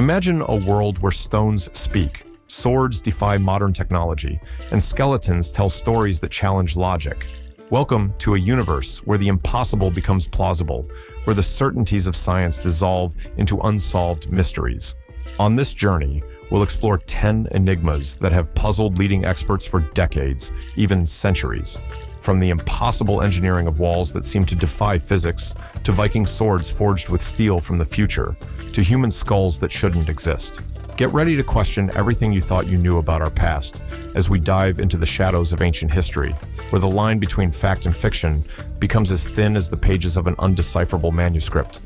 Imagine a world where stones speak, swords defy modern technology, and skeletons tell stories that challenge logic. Welcome to a universe where the impossible becomes plausible, where the certainties of science dissolve into unsolved mysteries. On this journey, we'll explore 10 enigmas that have puzzled leading experts for decades, even centuries. From the impossible engineering of walls that seem to defy physics, to Viking swords forged with steel from the future, to human skulls that shouldn't exist. Get ready to question everything you thought you knew about our past as we dive into the shadows of ancient history, where the line between fact and fiction becomes as thin as the pages of an undecipherable manuscript.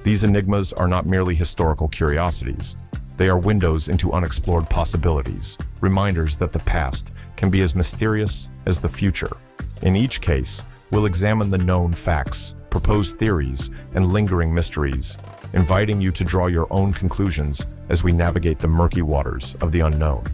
These enigmas are not merely historical curiosities. They are windows into unexplored possibilities, reminders that the past can be as mysterious as the future. In each case, we'll examine the known facts, proposed theories, and lingering mysteries, inviting you to draw your own conclusions as we navigate the murky waters of the unknown.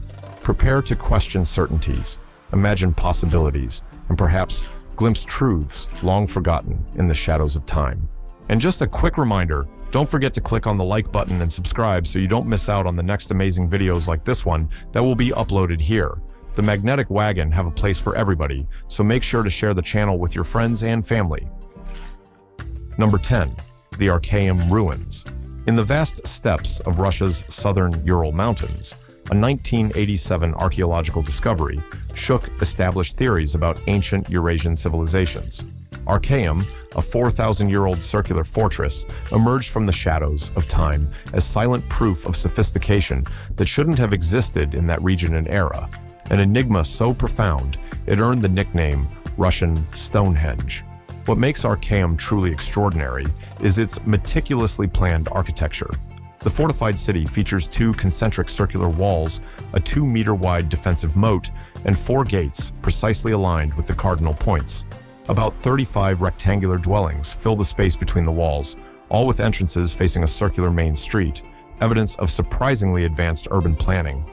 Prepare to question certainties, imagine possibilities, and perhaps glimpse truths long forgotten in the shadows of time. And just a quick reminder, don't forget to click on the like button and subscribe so you don't miss out on the next amazing videos like this one that will be uploaded here. The Magnetic Wagon have a place for everybody, so make sure to share the channel with your friends and family. Number 10. The Arkaim Ruins. In the vast steppes of Russia's southern Ural Mountains, a 1987 archaeological discovery shook established theories about ancient Eurasian civilizations. Arkaim, a 4,000-year-old circular fortress, emerged from the shadows of time as silent proof of sophistication that shouldn't have existed in that region and era. An enigma so profound, it earned the nickname Russian Stonehenge. What makes Arkaim truly extraordinary is its meticulously planned architecture. The fortified city features 2 concentric circular walls, a 2-meter-wide defensive moat, and 4 gates precisely aligned with the cardinal points. About 35 rectangular dwellings fill the space between the walls, all with entrances facing a circular main street, evidence of surprisingly advanced urban planning.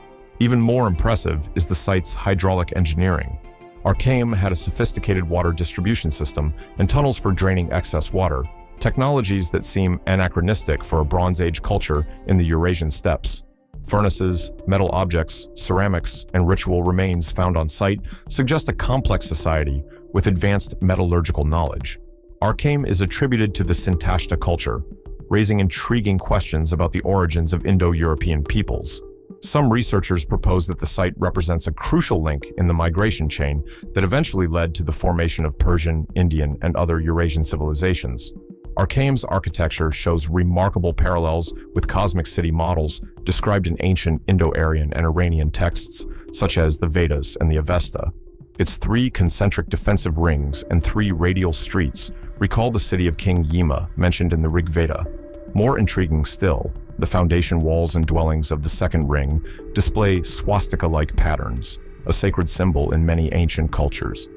Even more impressive is the site's hydraulic engineering. Arkaim had a sophisticated water distribution system and tunnels for draining excess water, technologies that seem anachronistic for a Bronze Age culture in the Eurasian steppes. Furnaces, metal objects, ceramics, and ritual remains found on site suggest a complex society with advanced metallurgical knowledge. Arkaim is attributed to the Sintashta culture, raising intriguing questions about the origins of Indo-European peoples. Some researchers propose that the site represents a crucial link in the migration chain that eventually led to the formation of Persian, Indian, and other Eurasian civilizations. Arkaim's architecture shows remarkable parallels with cosmic city models described in ancient Indo-Aryan and Iranian texts, such as the Vedas and the Avesta. Its 3 concentric defensive rings and 3 radial streets recall the city of King Yima mentioned in the Rig Veda. More intriguing still, the foundation walls and dwellings of the second ring display swastika-like patterns, a sacred symbol in many ancient cultures.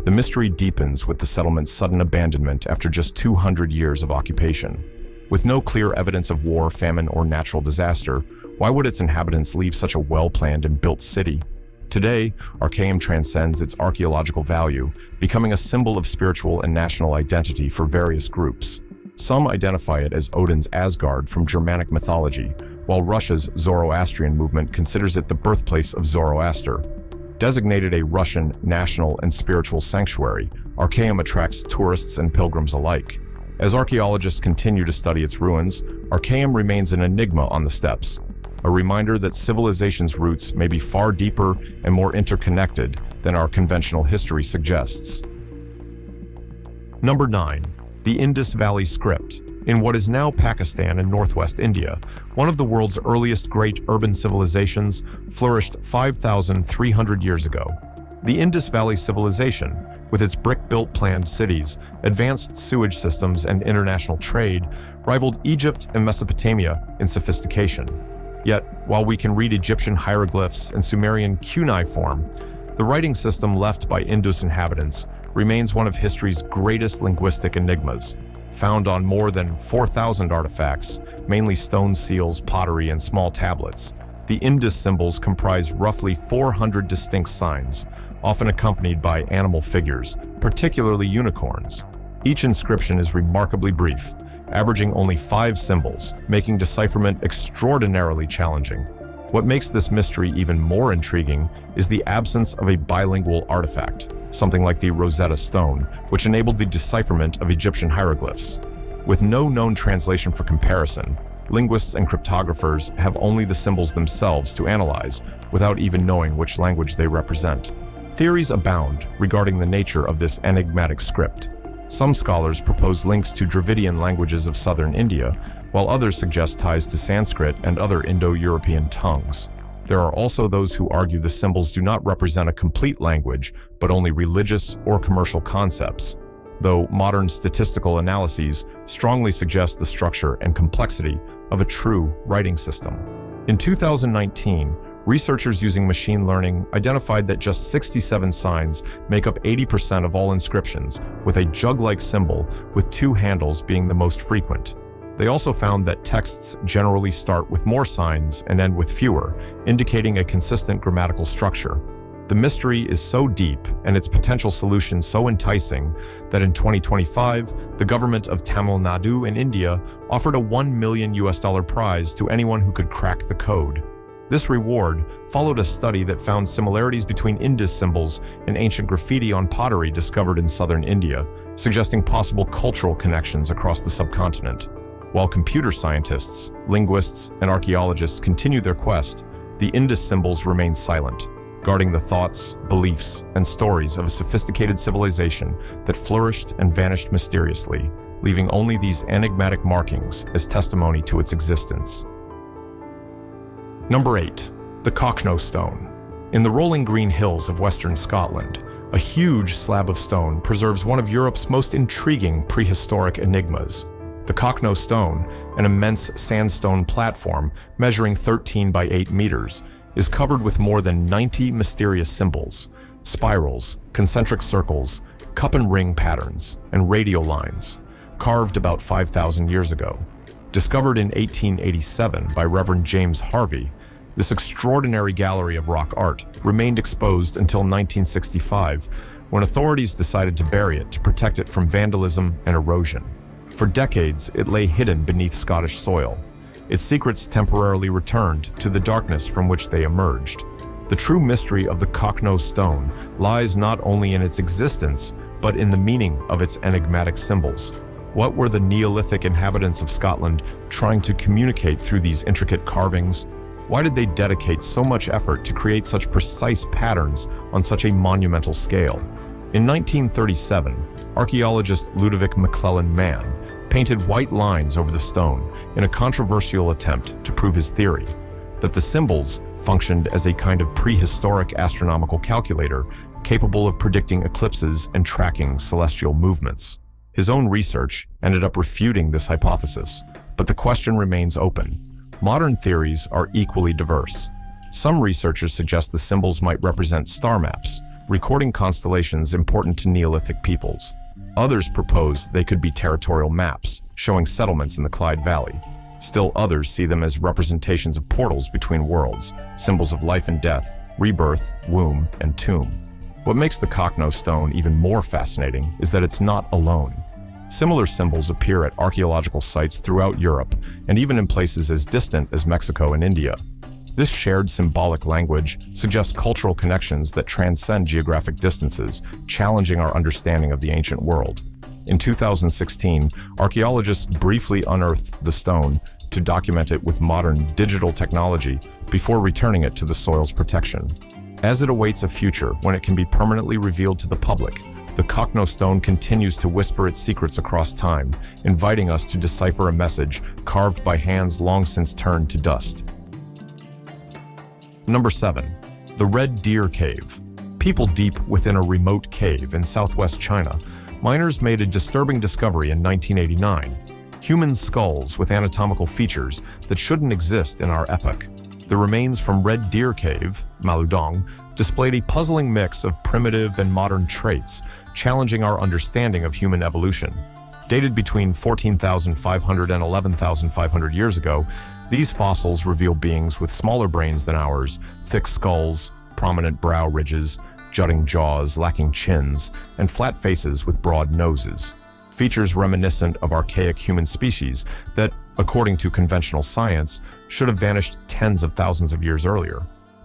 The mystery deepens with the settlement's sudden abandonment after just 200 years of occupation. With no clear evidence of war, famine, or natural disaster, why would its inhabitants leave such a well-planned and built city? Today, Arkaim transcends its archaeological value, becoming a symbol of spiritual and national identity for various groups. Some identify it as Odin's Asgard from Germanic mythology, while Russia's Zoroastrian movement considers it the birthplace of Zoroaster. Designated a Russian national and spiritual sanctuary, Arkaim attracts tourists and pilgrims alike. As archaeologists continue to study its ruins, Arkaim remains an enigma on the steppes, a reminder that civilization's roots may be far deeper and more interconnected than our conventional history suggests. Number 9. The Indus Valley Script. In what is now Pakistan and northwest India, one of the world's earliest great urban civilizations flourished 5,300 years ago. The Indus Valley Civilization, with its brick-built planned cities, advanced sewage systems, and international trade, rivaled Egypt and Mesopotamia in sophistication. Yet, while we can read Egyptian hieroglyphs and Sumerian cuneiform, the writing system left by Indus inhabitants remains one of history's greatest linguistic enigmas. Found on more than 4,000 artifacts, mainly stone seals, pottery, and small tablets, the Indus symbols comprise roughly 400 distinct signs, often accompanied by animal figures, particularly unicorns. Each inscription is remarkably brief, averaging only 5 symbols, making decipherment extraordinarily challenging. What makes this mystery even more intriguing is the absence of a bilingual artifact, something like the Rosetta Stone, which enabled the decipherment of Egyptian hieroglyphs. With no known translation for comparison, linguists and cryptographers have only the symbols themselves to analyze, without even knowing which language they represent. Theories abound regarding the nature of this enigmatic script. Some scholars propose links to Dravidian languages of southern India, while others suggest ties to Sanskrit and other Indo-European tongues. There are also those who argue the symbols do not represent a complete language, but only religious or commercial concepts, though modern statistical analyses strongly suggest the structure and complexity of a true writing system. In 2019, researchers using machine learning identified that just 67 signs make up 80% of all inscriptions, with a jug-like symbol with 2 handles being the most frequent. They also found that texts generally start with more signs and end with fewer, indicating a consistent grammatical structure. The mystery is so deep and its potential solution so enticing that in 2025, the government of Tamil Nadu in India offered a $1 million prize to anyone who could crack the code. This reward followed a study that found similarities between Indus symbols and ancient graffiti on pottery discovered in southern India, suggesting possible cultural connections across the subcontinent. While computer scientists, linguists, and archaeologists continue their quest, the Indus symbols remain silent, guarding the thoughts, beliefs, and stories of a sophisticated civilization that flourished and vanished mysteriously, leaving only these enigmatic markings as testimony to its existence. Number 8. The Cocknow Stone. In the rolling green hills of western Scotland, a huge slab of stone preserves one of Europe's most intriguing prehistoric enigmas. The Cocknow Stone, an immense sandstone platform measuring 13 by 8 meters, is covered with more than 90 mysterious symbols, spirals, concentric circles, cup and ring patterns, and radial lines, carved about 5,000 years ago. Discovered in 1887 by Reverend James Harvey, this extraordinary gallery of rock art remained exposed until 1965, when authorities decided to bury it to protect it from vandalism and erosion. For decades, it lay hidden beneath Scottish soil. Its secrets temporarily returned to the darkness from which they emerged. The true mystery of the Cocknow Stone lies not only in its existence, but in the meaning of its enigmatic symbols. What were the Neolithic inhabitants of Scotland trying to communicate through these intricate carvings? Why did they dedicate so much effort to create such precise patterns on such a monumental scale? In 1937, archaeologist Ludovic McClellan Mann painted white lines over the stone in a controversial attempt to prove his theory, that the symbols functioned as a kind of prehistoric astronomical calculator capable of predicting eclipses and tracking celestial movements. His own research ended up refuting this hypothesis, but the question remains open. Modern theories are equally diverse. Some researchers suggest the symbols might represent star maps, recording constellations important to Neolithic peoples. Others propose they could be territorial maps, showing settlements in the Clyde Valley. Still others see them as representations of portals between worlds, symbols of life and death, rebirth, womb, and tomb. What makes the Cocknow Stone even more fascinating is that it's not alone. Similar symbols appear at archaeological sites throughout Europe, and even in places as distant as Mexico and India. This shared symbolic language suggests cultural connections that transcend geographic distances, challenging our understanding of the ancient world. In 2016, archaeologists briefly unearthed the stone to document it with modern digital technology before returning it to the soil's protection. As it awaits a future when it can be permanently revealed to the public, the Cocknow Stone continues to whisper its secrets across time, inviting us to decipher a message carved by hands long since turned to dust. Number 7. The Red Deer Cave. People deep within a remote cave in southwest China, miners made a disturbing discovery in 1989. Human skulls with anatomical features that shouldn't exist in our epoch. The remains from Red Deer Cave, Maludong, displayed a puzzling mix of primitive and modern traits, challenging our understanding of human evolution. Dated between 14,500 and 11,500 years ago, these fossils reveal beings with smaller brains than ours, thick skulls, prominent brow ridges, jutting jaws lacking chins, and flat faces with broad noses. features reminiscent of archaic human species that, according to conventional science, should have vanished tens of thousands of years earlier.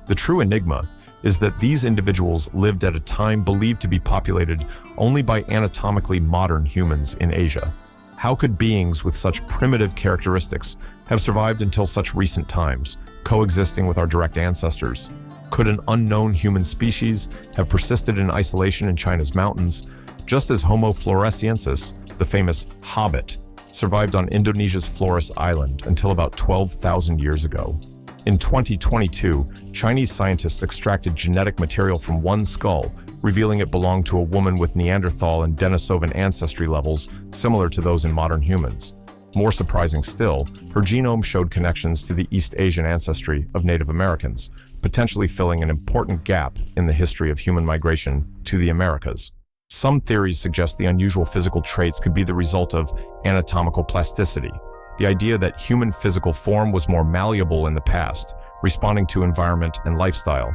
The true enigma is that these individuals lived at a time believed to be populated only by anatomically modern humans in Asia. How could beings with such primitive characteristics have survived until such recent times, coexisting with our direct ancestors? Could an unknown human species have persisted in isolation in China's mountains, just as Homo floresiensis, the famous hobbit, survived on Indonesia's Flores Island until about 12,000 years ago? In 2022, Chinese scientists extracted genetic material from one skull, revealing it belonged to a woman with Neanderthal and Denisovan ancestry levels similar to those in modern humans. More surprising still, her genome showed connections to the East Asian ancestry of Native Americans, potentially filling an important gap in the history of human migration to the Americas. Some theories suggest the unusual physical traits could be the result of anatomical plasticity, the idea that human physical form was more malleable in the past, responding to environment and lifestyle.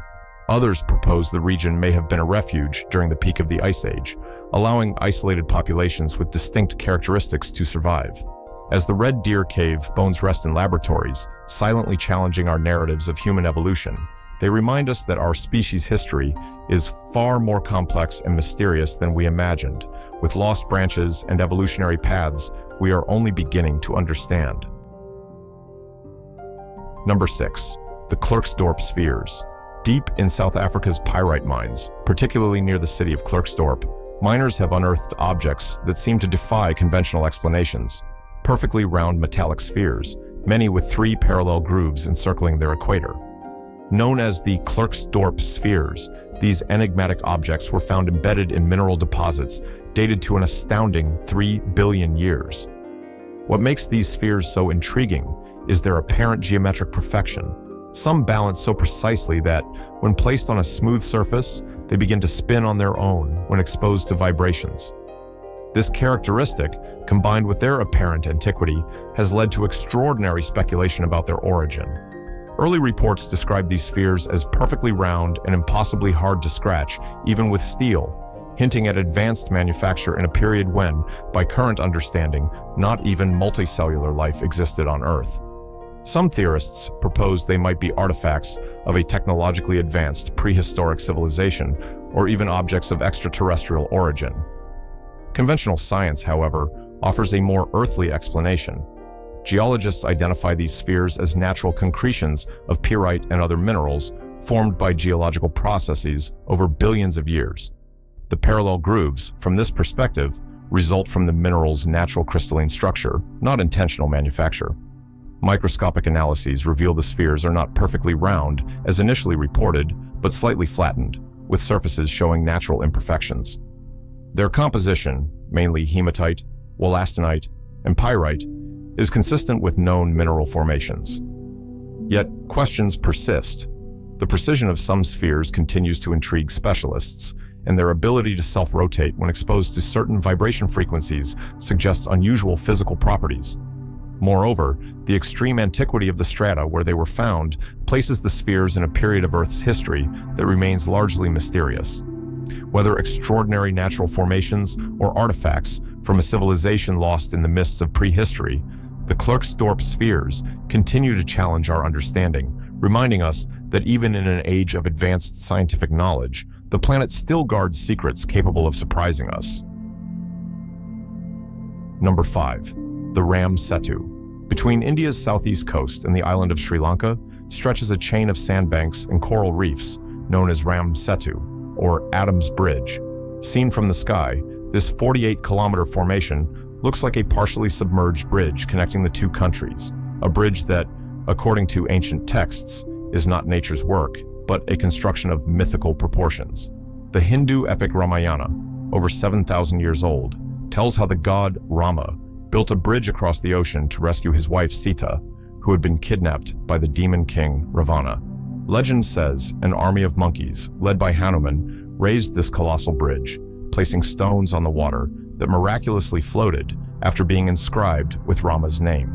Others propose the region may have been a refuge during the peak of the Ice Age, allowing isolated populations with distinct characteristics to survive. As the Red Deer Cave bones rest in laboratories, silently challenging our narratives of human evolution, they remind us that our species' history is far more complex and mysterious than we imagined, with lost branches and evolutionary paths we are only beginning to understand. Number 6. The Klerksdorp Spheres. Deep in South Africa's pyrite mines, particularly near the city of Klerksdorp, miners have unearthed objects that seem to defy conventional explanations. Perfectly round metallic spheres, many with 3 parallel grooves encircling their equator. Known as the Klerksdorp Spheres, these enigmatic objects were found embedded in mineral deposits dated to an astounding 3 billion years. What makes these spheres so intriguing is their apparent geometric perfection. Some balance so precisely that, when placed on a smooth surface, they begin to spin on their own when exposed to vibrations. This characteristic, combined with their apparent antiquity, has led to extraordinary speculation about their origin. Early reports describe these spheres as perfectly round and impossibly hard to scratch, even with steel, hinting at advanced manufacture in a period when, by current understanding, not even multicellular life existed on Earth. Some theorists propose they might be artifacts of a technologically advanced prehistoric civilization, or even objects of extraterrestrial origin. Conventional science, however, offers a more earthly explanation. Geologists identify these spheres as natural concretions of pyrite and other minerals formed by geological processes over billions of years. The parallel grooves, from this perspective, result from the mineral's natural crystalline structure, not intentional manufacture. Microscopic analyses reveal the spheres are not perfectly round, as initially reported, but slightly flattened, with surfaces showing natural imperfections. Their composition, mainly hematite, wollastonite, and pyrite, is consistent with known mineral formations. Yet, questions persist. The precision of some spheres continues to intrigue specialists, and their ability to self-rotate when exposed to certain vibration frequencies suggests unusual physical properties. Moreover, the extreme antiquity of the strata where they were found places the spheres in a period of Earth's history that remains largely mysterious. Whether extraordinary natural formations or artifacts from a civilization lost in the mists of prehistory, the Klerksdorp spheres continue to challenge our understanding, reminding us that even in an age of advanced scientific knowledge, the planet still guards secrets capable of surprising us. Number 5. The Ram Setu. Between India's southeast coast and the island of Sri Lanka stretches a chain of sandbanks and coral reefs known as Ram Setu, or Adam's Bridge. Seen from the sky, this 48-kilometer formation looks like a partially submerged bridge connecting the two countries, a bridge that, according to ancient texts, is not nature's work, but a construction of mythical proportions. The Hindu epic Ramayana, over 7,000 years old, tells how the god Rama built a bridge across the ocean to rescue his wife Sita, who had been kidnapped by the demon king Ravana. Legend says an army of monkeys, led by Hanuman, raised this colossal bridge, placing stones on the water that miraculously floated after being inscribed with Rama's name.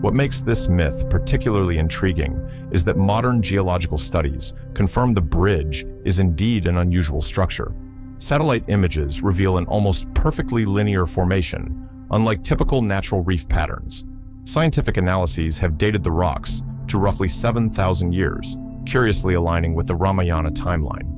What makes this myth particularly intriguing is that modern geological studies confirm the bridge is indeed an unusual structure. Satellite images reveal an almost perfectly linear formation, unlike typical natural reef patterns. Scientific analyses have dated the rocks to roughly 7,000 years, curiously aligning with the Ramayana timeline.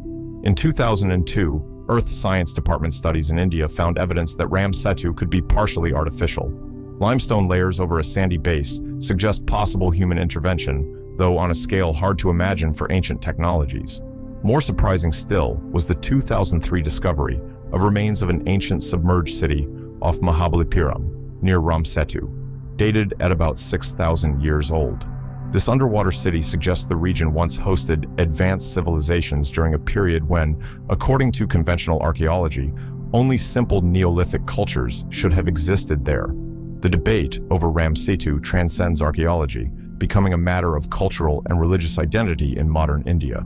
In 2002, Earth Science Department studies in India found evidence that Ram Setu could be partially artificial. Limestone layers over a sandy base suggest possible human intervention, though on a scale hard to imagine for ancient technologies. More surprising still was the 2003 discovery of remains of an ancient submerged city off Mahabalipuram, near Ram Setu, dated at about 6,000 years old. This underwater city suggests the region once hosted advanced civilizations during a period when, according to conventional archaeology, only simple Neolithic cultures should have existed there. The debate over Ram Setu transcends archaeology, becoming a matter of cultural and religious identity in modern India.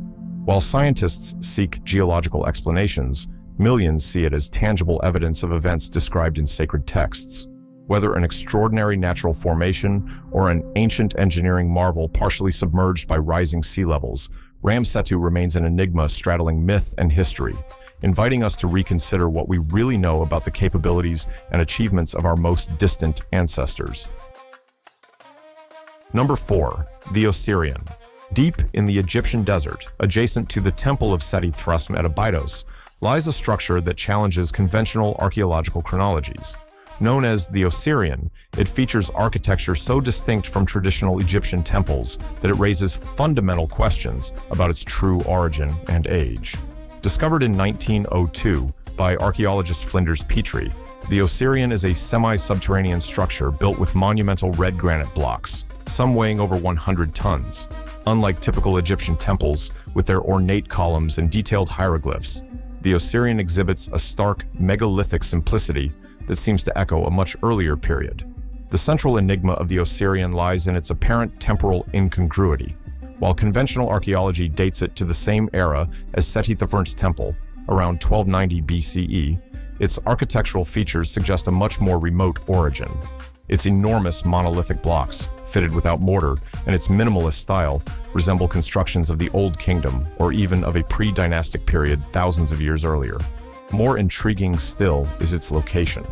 While scientists seek geological explanations, millions see it as tangible evidence of events described in sacred texts. Whether an extraordinary natural formation or an ancient engineering marvel partially submerged by rising sea levels, Ram Setu remains an enigma straddling myth and history, inviting us to reconsider what we really know about the capabilities and achievements of our most distant ancestors. Number 4. The Osirion. Deep in the Egyptian desert, adjacent to the Temple of Seti Thrusm at Abydos, lies a structure that challenges conventional archaeological chronologies. Known as the Osirion, it features architecture so distinct from traditional Egyptian temples that it raises fundamental questions about its true origin and age. Discovered in 1902 by archaeologist Flinders Petrie, the Osirion is a semi-subterranean structure built with monumental red granite blocks, some weighing over 100 tons. Unlike typical Egyptian temples, with their ornate columns and detailed hieroglyphs, the Osirion exhibits a stark megalithic simplicity that seems to echo a much earlier period. The central enigma of the Osirion lies in its apparent temporal incongruity. While conventional archaeology dates it to the same era as Seti I's temple, around 1290 BCE, its architectural features suggest a much more remote origin. Its enormous monolithic blocks, fitted without mortar, and its minimalist style resemble constructions of the Old Kingdom or even of a pre-dynastic period thousands of years earlier. More intriguing still is its location.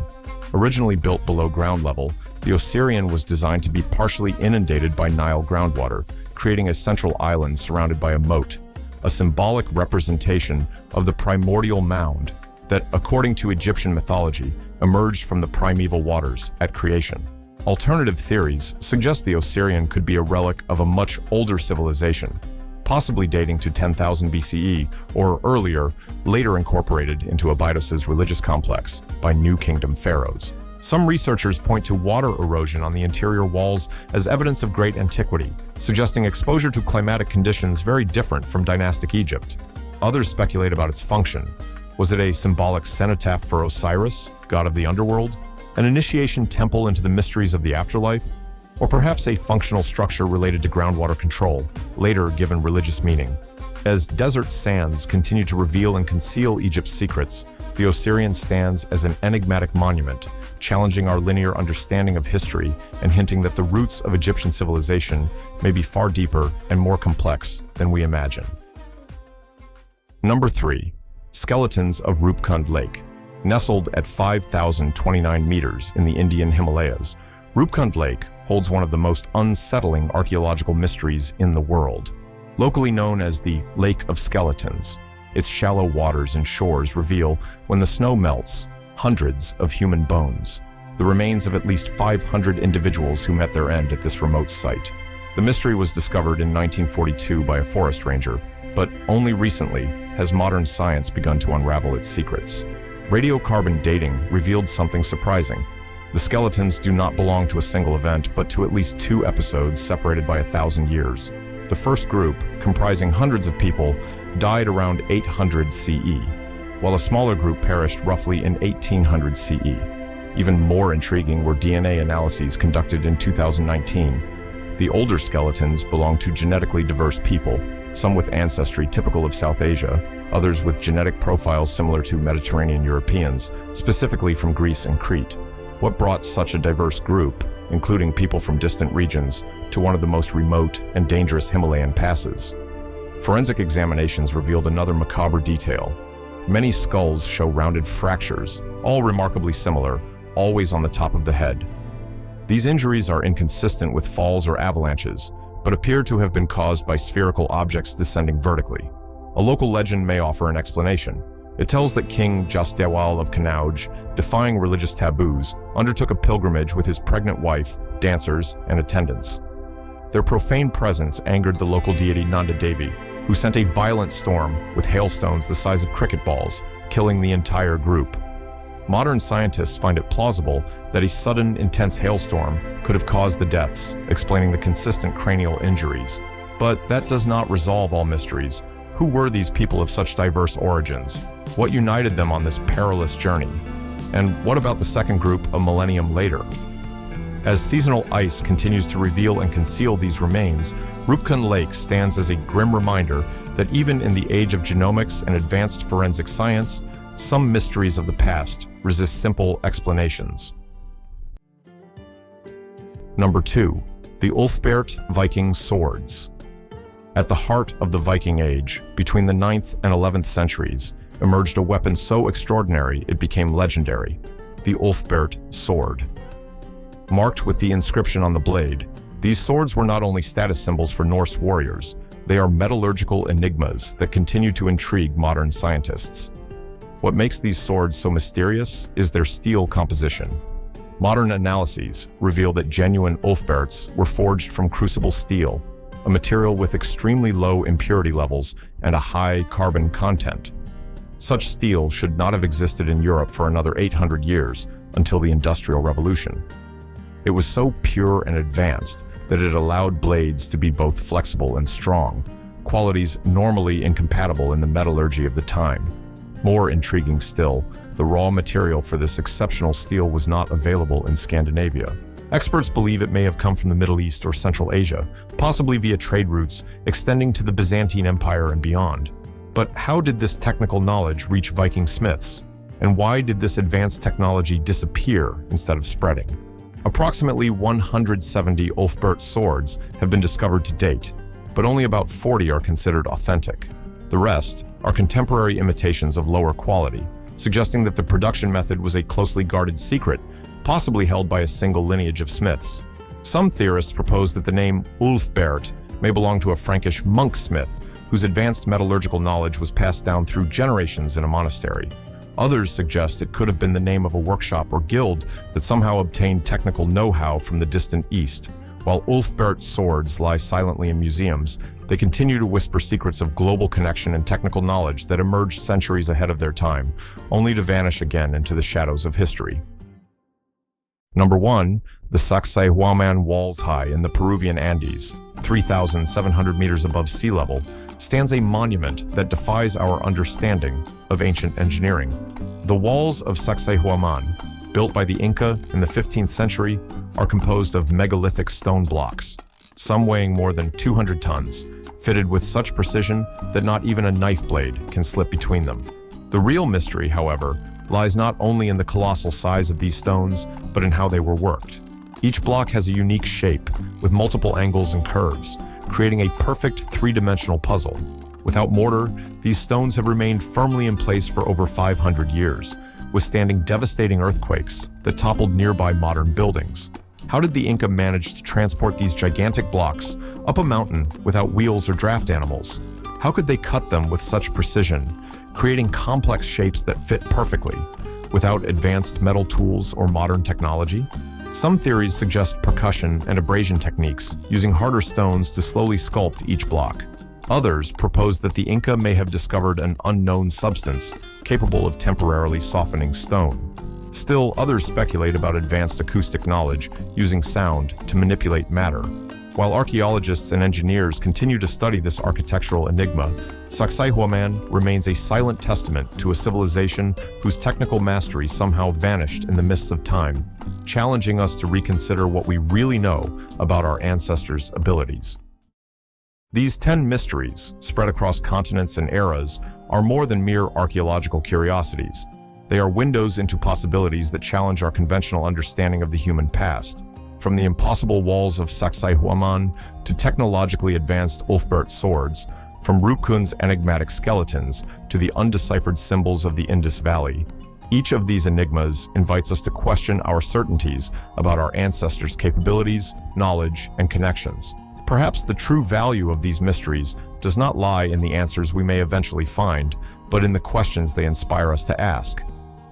Originally built below ground level, the Osirion was designed to be partially inundated by Nile groundwater, creating a central island surrounded by a moat, a symbolic representation of the primordial mound that, according to Egyptian mythology, emerged from the primeval waters at creation. Alternative theories suggest the Osirion could be a relic of a much older civilization, possibly dating to 10,000 BCE or earlier, later incorporated into Abydos's religious complex by New Kingdom pharaohs. Some researchers point to water erosion on the interior walls as evidence of great antiquity, suggesting exposure to climatic conditions very different from dynastic Egypt. Others speculate about its function. Was it a symbolic cenotaph for Osiris, god of the underworld? An initiation temple into the mysteries of the afterlife? Or perhaps a functional structure related to groundwater control, later given religious meaning? As desert sands continue to reveal and conceal Egypt's secrets, the Osirion stands as an enigmatic monument, challenging our linear understanding of history and hinting that the roots of Egyptian civilization may be far deeper and more complex than we imagine. Number 3. Skeletons of Roopkund Lake. Nestled at 5,029 meters in the Indian Himalayas, Roopkund Lake holds one of the most unsettling archaeological mysteries in the world. Locally known as the Lake of Skeletons, its shallow waters and shores reveal, when the snow melts, hundreds of human bones, the remains of at least 500 individuals who met their end at this remote site. The mystery was discovered in 1942 by a forest ranger, but only recently has modern science begun to unravel its secrets. Radiocarbon dating revealed something surprising. The skeletons do not belong to a single event, but to at least 2 episodes separated by 1,000 years. The first group, comprising hundreds of people, died around 800 CE, while a smaller group perished roughly in 1800 CE. Even more intriguing were DNA analyses conducted in 2019. The older skeletons belong to genetically diverse people, some with ancestry typical of South Asia, others with genetic profiles similar to Mediterranean Europeans, specifically from Greece and Crete. What brought such a diverse group, including people from distant regions, to one of the most remote and dangerous Himalayan passes? Forensic examinations revealed another macabre detail. Many skulls show rounded fractures, all remarkably similar, always on the top of the head. These injuries are inconsistent with falls or avalanches, but appear to have been caused by spherical objects descending vertically. A local legend may offer an explanation. It tells that King Jastiawal of Kanauj, defying religious taboos, undertook a pilgrimage with his pregnant wife, dancers, and attendants. Their profane presence angered the local deity Nanda Devi, who sent a violent storm with hailstones the size of cricket balls, killing the entire group. Modern scientists find it plausible that a sudden, intense hailstorm could have caused the deaths, explaining the consistent cranial injuries. But that does not resolve all mysteries. Who were these people of such diverse origins? What united them on this perilous journey? And what about the second group a millennium later? As seasonal ice continues to reveal and conceal these remains, Roopkund Lake stands as a grim reminder that even in the age of genomics and advanced forensic science, some mysteries of the past resist simple explanations. Number 2. The Ulfberht Viking swords. At the heart of the Viking Age, between the 9th and 11th centuries, emerged a weapon so extraordinary it became legendary, the Ulfberht sword. Marked with the inscription on the blade, these swords were not only status symbols for Norse warriors, they are metallurgical enigmas that continue to intrigue modern scientists. What makes these swords so mysterious is their steel composition. Modern analyses reveal that genuine Ulfberhts were forged from crucible steel, a material with extremely low impurity levels and a high carbon content. Such steel should not have existed in Europe for another 800 years until the Industrial Revolution. It was so pure and advanced that it allowed blades to be both flexible and strong, qualities normally incompatible in the metallurgy of the time. More intriguing still, the raw material for this exceptional steel was not available in Scandinavia. Experts believe it may have come from the Middle East or Central Asia, possibly via trade routes extending to the Byzantine Empire and beyond. But how did this technical knowledge reach Viking smiths? And why did this advanced technology disappear instead of spreading? Approximately 170 Ulfberht swords have been discovered to date, but only about 40 are considered authentic. The rest are contemporary imitations of lower quality, suggesting that the production method was a closely guarded secret, possibly held by a single lineage of smiths. Some theorists propose that the name Ulfberht may belong to a Frankish monk smith whose advanced metallurgical knowledge was passed down through generations in a monastery. Others suggest it could have been the name of a workshop or guild that somehow obtained technical know-how from the distant east. While Ulfberht swords lie silently in museums, they continue to whisper secrets of global connection and technical knowledge that emerged centuries ahead of their time, only to vanish again into the shadows of history. Number 1. The Sacsayhuamán walls high in the Peruvian Andes, 3,700 meters above sea level, stands a monument that defies our understanding of ancient engineering. The walls of Sacsayhuamán, built by the Inca in the 15th century, are composed of megalithic stone blocks, some weighing more than 200 tons, fitted with such precision that not even a knife blade can slip between them. The real mystery, however, lies not only in the colossal size of these stones, but in how they were worked. Each block has a unique shape, with multiple angles and curves, creating a perfect three-dimensional puzzle. Without mortar, these stones have remained firmly in place for over 500 years, withstanding devastating earthquakes that toppled nearby modern buildings. How did the Inca manage to transport these gigantic blocks up a mountain without wheels or draft animals? How could they cut them with such precision, creating complex shapes that fit perfectly, without advanced metal tools or modern technology? Some theories suggest percussion and abrasion techniques, using harder stones to slowly sculpt each block. Others propose that the Inca may have discovered an unknown substance capable of temporarily softening stone. Still, others speculate about advanced acoustic knowledge using sound to manipulate matter. While archaeologists and engineers continue to study this architectural enigma, Sacsayhuamán remains a silent testament to a civilization whose technical mastery somehow vanished in the mists of time, challenging us to reconsider what we really know about our ancestors' abilities. These 10 mysteries, spread across continents and eras, are more than mere archaeological curiosities. They are windows into possibilities that challenge our conventional understanding of the human past. From the impossible walls of Sacsayhuamán to technologically advanced Ulfberht swords, from Roopkund's enigmatic skeletons to the undeciphered symbols of the Indus Valley. Each of these enigmas invites us to question our certainties about our ancestors' capabilities, knowledge, and connections. Perhaps the true value of these mysteries does not lie in the answers we may eventually find, but in the questions they inspire us to ask.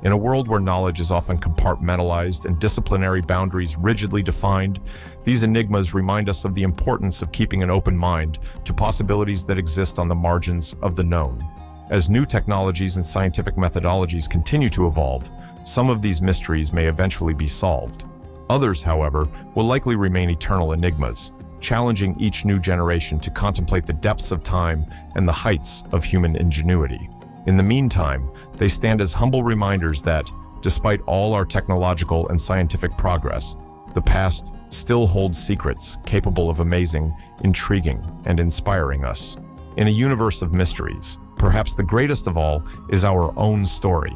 In a world where knowledge is often compartmentalized and disciplinary boundaries rigidly defined, these enigmas remind us of the importance of keeping an open mind to possibilities that exist on the margins of the known. As new technologies and scientific methodologies continue to evolve, some of these mysteries may eventually be solved. Others, however, will likely remain eternal enigmas, challenging each new generation to contemplate the depths of time and the heights of human ingenuity. In the meantime, they stand as humble reminders that, despite all our technological and scientific progress, the past still holds secrets capable of amazing, intriguing, and inspiring us. In a universe of mysteries, perhaps the greatest of all is our own story,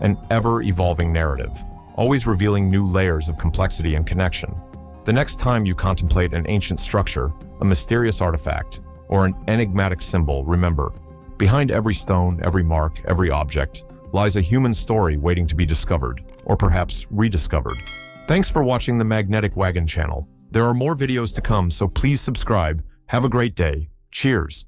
an ever-evolving narrative, always revealing new layers of complexity and connection. The next time you contemplate an ancient structure, a mysterious artifact, or an enigmatic symbol, remember, behind every stone, every mark, every object, lies a human story waiting to be discovered, or perhaps rediscovered. Thanks for watching the Magnetic Wagon channel. There are more videos to come, so please subscribe. Have a great day. Cheers.